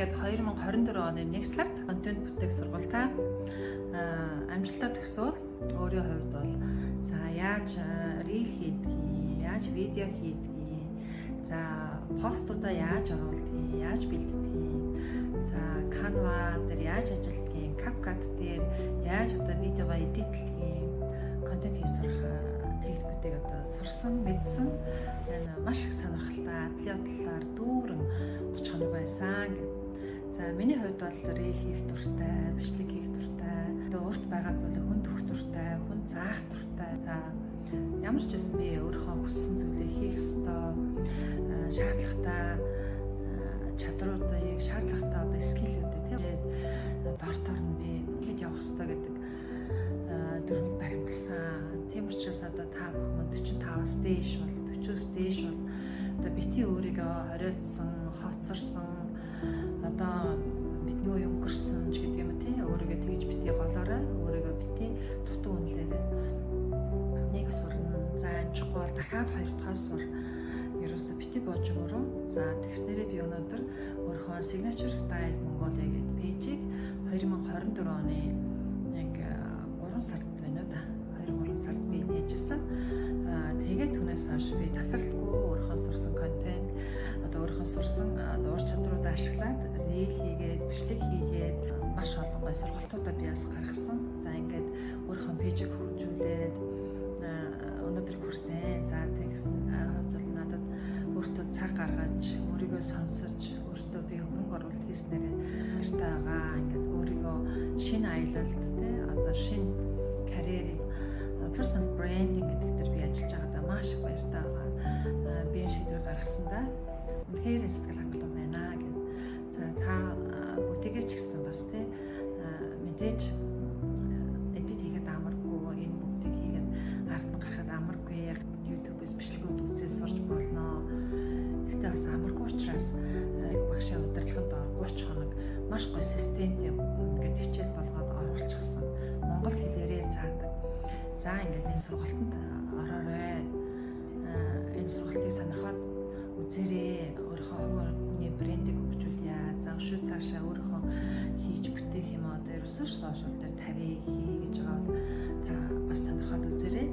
ингээд 2024 оны Nextstart контент бүтээх сургалтаа амжилттай төгсөөд өөрийн хувьд бол за яаж рил хийдгийг, яаж видео хийдгийг, за постуудаа яаж оруулдгийг, яаж бэлддгийг, за Canva дээр яаж ажилтгийг, CapCut дээр яаж одоо видеого эдитлэхийг, контент хийж сурах техникүүдийг одоо сурсан, мэдсэн. Маш их сонирхолтой атлет талаар дүүрэн 30 хоног байсан. За миний хувьд бол рил хийх дуртай, бичлэг хийх дуртай, урт байгаа зүйлийг хүн төх дуртай, хүн заах дуртай. За ямар ч байсан би өөрийнхөө хүссэн зүйлийг хийх ёстой, шаардлагатай чадруудыг, шаардлагатай одоо скиллүүдээ тэгээд дортоор нь би хэд явах ёстой гэдэг дөрмийг баримталсан. Тийм учраас одоо та бүхэн 45-аас дээш бол 40-с дээш бол одоо бити өөрийгөө хориодсон, хоцорсон, одоо бидний үе өнгөрсөн ч гэдэг юм тий, өөрийгөө тэгж бити голоорой, өөрийгөө бити дутуу үнэлээрэй. Нэг сурна, за амжихгүй бол дахиад хоёр дахь сур. Ерөөсө бити боож өгөрөө. За тэгснээрээ би өнөөдөр өөрийнхөө Signature Style Mongolia гэдэг пэйжийг 2024 оны яг 3 сард байна уу да. 2-3 сард би нээжсэн. Тэгээд түүнээс хойш би тасралтгүй өөрийнхөө сурсан контент, одоо өөрийнхөө сурсан ур чадруудаа ашиглаад рил хийгээд, бичлэг хийгээд маш олон гой сургалтуудаа би бас гаргасан. За ингээд өөрийнхөө пэйжийг хөгжүүлээд өнөөдөр хүрсэн. За тэгсэн хувьд бол надад өөртөө цаг гаргаж, өөрийгөө сонсож, өөртөө би хөрөнгө оруулалт хийснээр баяртай байгаа. Ингээд өөрийгөө шинэ аялалд тий одоо шинэ карьерийг personal branding гэдэг дээр би ажиллаж байгаадаа маш их баяртай байгаа. Би шийдвэр гаргасандаа үнэхээр сэтгэл хангалуун байна гэв. За та бүтээгээч гэсэн бас тий мэдээж эдит хийгээд амаргүй, энэ бүгдийг хийгээд ард нь гарахад амаргүй. YouTube-с бичлэгүүд үзээ сурч болно. Гэхдээ бас амаргүй учраас багшаа удирдлаганд 30 хоног маш гоё системтэй ингээд хичээл болгоод оруулчихсан. Монгол хэлээрээ заадаг. За ингээд энэ сургалтанд ороорой. Энэ сургалтыг сонирхоод үзээрэй. Өөрийнхөө хувийн брендийг хөгжүүлье. Заншгүй цаашаа өөрийнхөө хийж бүтээх юм аа дээр өсөж сошиал дээр тавья хий гэж байгаа. Та бас сонирхоод үзээрэй.